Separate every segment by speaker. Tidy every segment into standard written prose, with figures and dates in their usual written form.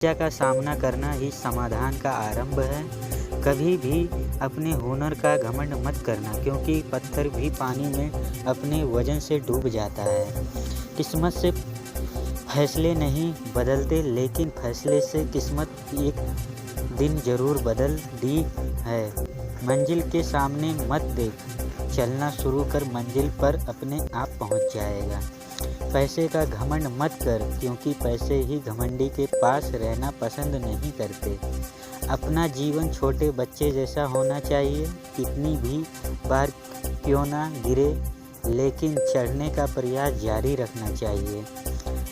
Speaker 1: समस्या का सामना करना ही समाधान का आरंभ है। कभी भी अपने हुनर का घमंड मत करना, क्योंकि पत्थर भी पानी में अपने वजन से डूब जाता है। किस्मत से फैसले नहीं बदलते, लेकिन फैसले से किस्मत एक दिन जरूर बदल दी है। मंजिल के सामने मत देख, चलना शुरू कर, मंजिल पर अपने आप पहुंच जाएगा। पैसे का घमंड मत कर, क्योंकि पैसे ही घमंडी के पास रहना पसंद नहीं करते। अपना जीवन छोटे बच्चे जैसा होना चाहिए। कितनी भी बार क्यों ना गिरे, लेकिन चढ़ने का प्रयास जारी रखना चाहिए।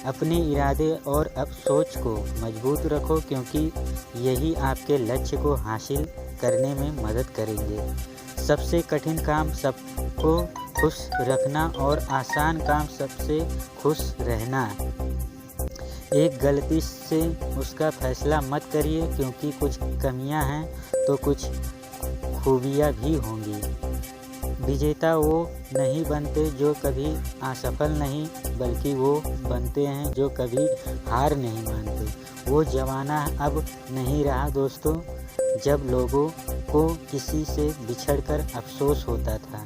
Speaker 1: अपने इरादे और अब सोच को मजबूत रखो, क्योंकि यही आपके लक्ष्य को हासिल करने में मदद करेंगे। सबसे कठिन काम सबको खुश रखना और आसान काम सबसे खुश रहना। एक गलती से उसका फैसला मत करिए, क्योंकि कुछ कमियां हैं तो कुछ खूबियां भी होंगी। विजेता वो नहीं बनते जो कभी असफल नहीं, बल्कि वो बनते हैं जो कभी हार नहीं मानते। वो ज़माना अब नहीं रहा दोस्तों, जब लोगों को किसी से बिछड़कर अफसोस होता था।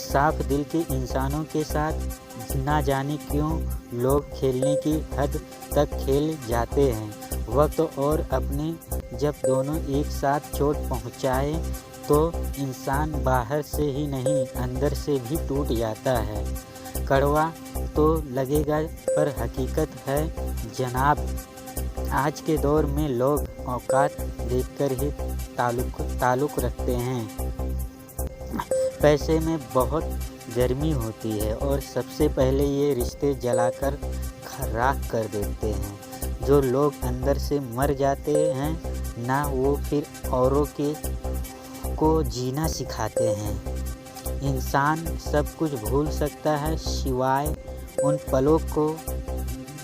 Speaker 1: साफ दिल के इंसानों के साथ ना जाने क्यों लोग खेलने की हद तक खेल जाते हैं। वक्त और अपने जब दोनों एक साथ चोट पहुंचाए, तो इंसान बाहर से ही नहीं, अंदर से भी टूट जाता है। कड़वा तो लगेगा, पर हकीकत है जनाब। आज के दौर में लोग औकात देखकर ही ताल्लुक रखते हैं। पैसे में बहुत गर्मी होती है और सबसे पहले ये रिश्ते जलाकर राख कर देते हैं। जो लोग अंदर से मर जाते हैं ना, वो फिर औरों को जीना सिखाते हैं। इंसान सब कुछ भूल सकता है, सिवाय उन पलों को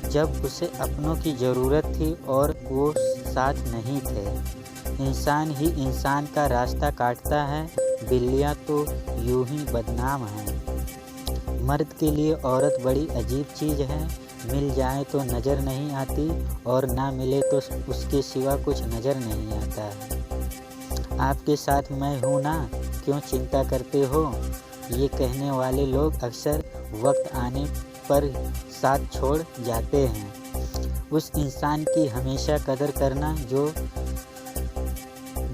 Speaker 1: जब उसे अपनों की ज़रूरत थी और वो साथ नहीं थे। इंसान ही इंसान का रास्ता काटता है, बिल्लियाँ तो यूं ही बदनाम हैं। मर्द के लिए औरत बड़ी अजीब चीज़ है। मिल जाए तो नज़र नहीं आती, और ना मिले तो उसके सिवा कुछ नज़र नहीं आता है। आपके साथ मैं हूँ ना, क्यों चिंता करते हो? ये कहने वाले लोग अक्सर वक्त आने पर साथ छोड़ जाते हैं। उस इंसान की हमेशा कदर करना जो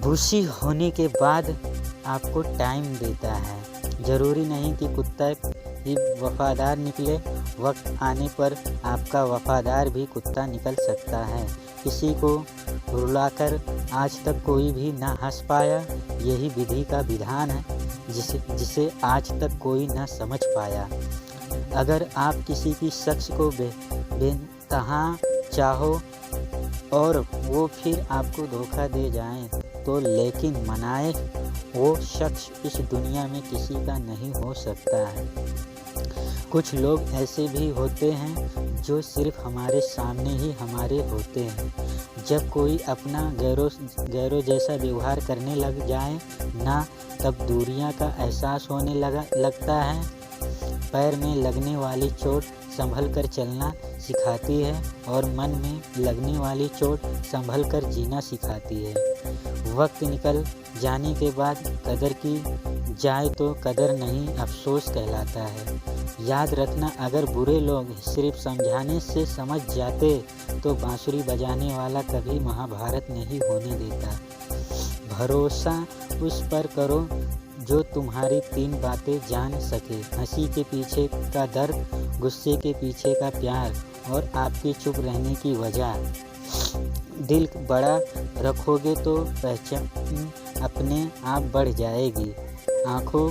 Speaker 1: भूसी होने के बाद आपको टाइम देता है। ज़रूरी नहीं कि कुत्ता ही वफादार निकले, वक्त आने पर आपका वफादार भी कुत्ता निकल सकता है। किसी को रुलाकर आज तक कोई भी ना हंस पाया, यही विधि का विधान है, जिसे आज तक कोई ना समझ पाया। अगर आप किसी की शख्स को बेतहा चाहो और वो फिर आपको धोखा दे जाए, तो लेकिन मनाए, वो शख्स इस दुनिया में किसी का नहीं हो सकता है। कुछ लोग ऐसे भी होते हैं जो सिर्फ हमारे सामने ही हमारे होते हैं। जब कोई अपना गैरों जैसा व्यवहार करने लग जाए ना, तब दूरियां का एहसास होने लगता है। पैर में लगने वाली चोट संभल कर चलना सिखाती है, और मन में लगने वाली चोट संभल कर जीना सिखाती है। वक्त निकल जाने के बाद कदर की जाए तो कदर नहीं, अफसोस कहलाता है। याद रखना, अगर बुरे लोग सिर्फ समझाने से समझ जाते, तो बांसुरी बजाने वाला कभी महाभारत नहीं होने देता। भरोसा उस पर करो जो तुम्हारी 3 बातें जान सके: हंसी के पीछे का दर्द, गुस्से के पीछे का प्यार, और आपके चुप रहने की वजह। दिल बड़ा रखोगे तो पहचान अपने आप बढ़ जाएगी। आँखों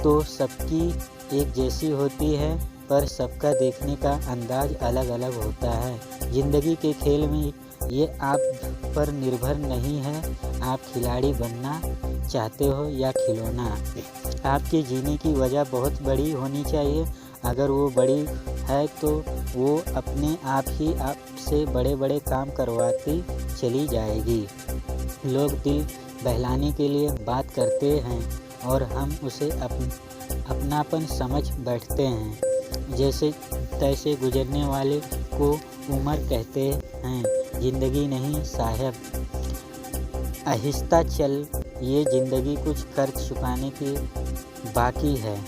Speaker 1: तो सबकी एक जैसी होती है, पर सबका देखने का अंदाज अलग अलग होता है। ज़िंदगी के खेल में ये आप पर निर्भर नहीं है, आप खिलाड़ी बनना चाहते हो या खिलौना। आपके जीने की वजह बहुत बड़ी होनी चाहिए। अगर वो बड़ी है तो वो अपने आप ही आपसे बड़े बड़े काम करवाती चली जाएगी। लोग दिल बहलाने के लिए बात करते हैं और हम उसे अपनापन समझ बैठते हैं। जैसे तैसे गुजरने वाले को उम्र कहते हैं। जिंदगी नहीं साहब, आहिस्ता चल, ये जिंदगी कुछ कर्ज चुकाने के बाकी है,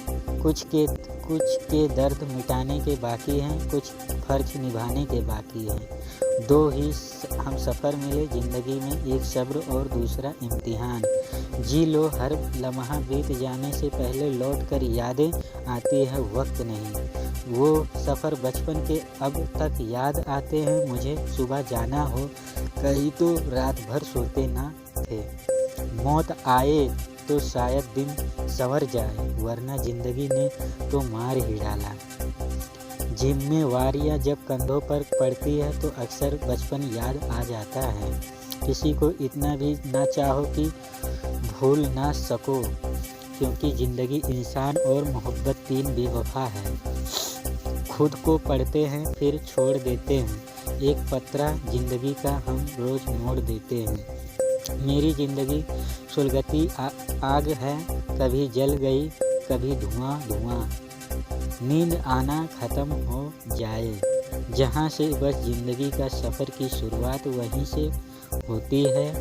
Speaker 1: कुछ के दर्द मिटाने के बाकी हैं, कुछ फर्ज निभाने के बाकी हैं। दो ही हम सफ़र मिले ज़िंदगी में, एक सब्र और दूसरा इम्तिहान। जी लो हर लम्हा, बीत जाने से पहले लौट कर यादें आती है, वक्त नहीं। वो सफ़र बचपन के अब तक याद आते हैं मुझे। सुबह जाना हो कहीं तो रात भर सोते ना थे। मौत आए तो शायद दिन संवर जाए, वरना ज़िंदगी ने तो मार ही डाला। जिम्मेवारियाँ जब कंधों पर पड़ती है तो अक्सर बचपन याद आ जाता है। किसी को इतना भी ना चाहो कि भूल ना सको, क्योंकि ज़िंदगी इंसान और मोहब्बत तीन बेवफा है। खुद को पढ़ते हैं फिर छोड़ देते हैं, एक पत्रा ज़िंदगी का हम रोज़ मोड़ देते हैं। मेरी ज़िंदगी सुलगती आग है, कभी जल गई कभी धुआं धुआं। नींद आना ख़त्म हो जाए, जहाँ से बस ज़िंदगी का सफ़र की शुरुआत वहीं से होती है।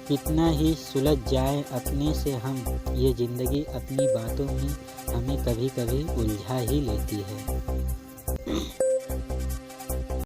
Speaker 1: कितना ही सुलझ जाए अपने से हम, ये ज़िंदगी अपनी बातों में हमें कभी कभी उलझा ही लेती है।